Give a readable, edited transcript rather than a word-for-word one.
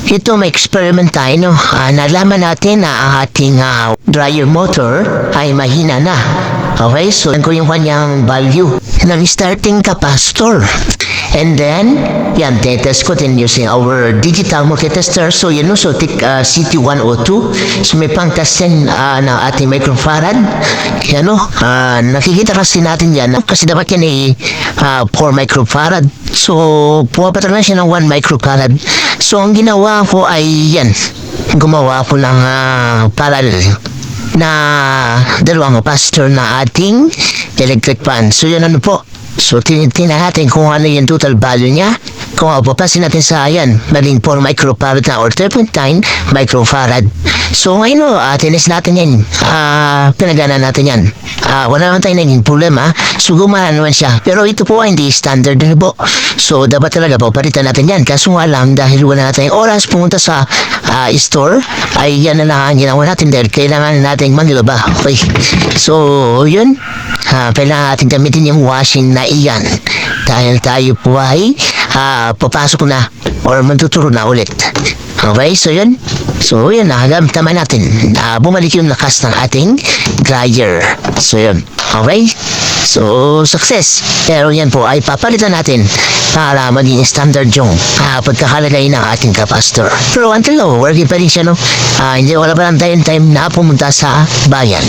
ito may experiment tayo, no? Nalaman natin na ang ating dryer motor ay mahina na. Okay, so yan ko yung kanyang value ng starting capacitor. And then, yan, test ko din using our digital multitester. So, yun, no, so, CT102. So, may pang-test yan na ating microfarad. Yan, no, nakikita kasi natin yan, kasi dapat yan ay 4 microfarad. So, pumapatak na siya ng 1 microfarad. So, ang ginawa ko ay yan, gumawa ko ng parallel na dalawang capacitor na ating electric fan. So, yun, ano po. So, tinitingnan natin kung ano yung total value niya. Kung papasin natin sa yan, maging 4 microfarad na or 3.9 microfarad. So, ngayon, tinis natin yan. Pinagana natin yan. Wala naman tayong naging problema. So, gumana naman siya. Pero ito po ay hindi standard na po. So, dapat talaga po, palitan natin yan. Kaso nga lang, dahil wala natin oras pumunta sa store, ay yan na lang ang ginawa natin dahil kailangan natin maglaba. Okay. So, yun. Kailangan natin gamitin yung washing na iyan. Dahil tayo po ay papasok na or magtuturo na ulit. Okay, so yun. So yun, nagamit naman natin. Bumalik yung lakas ng ating dryer. So yun. Okay. So, success. Pero yan po ay papalitan natin para maging standard yung pagkakalagay ng ating capacitor. Pero until now, working pa rin siya, no? Hindi wala pa lang time na pumunta sa bayan.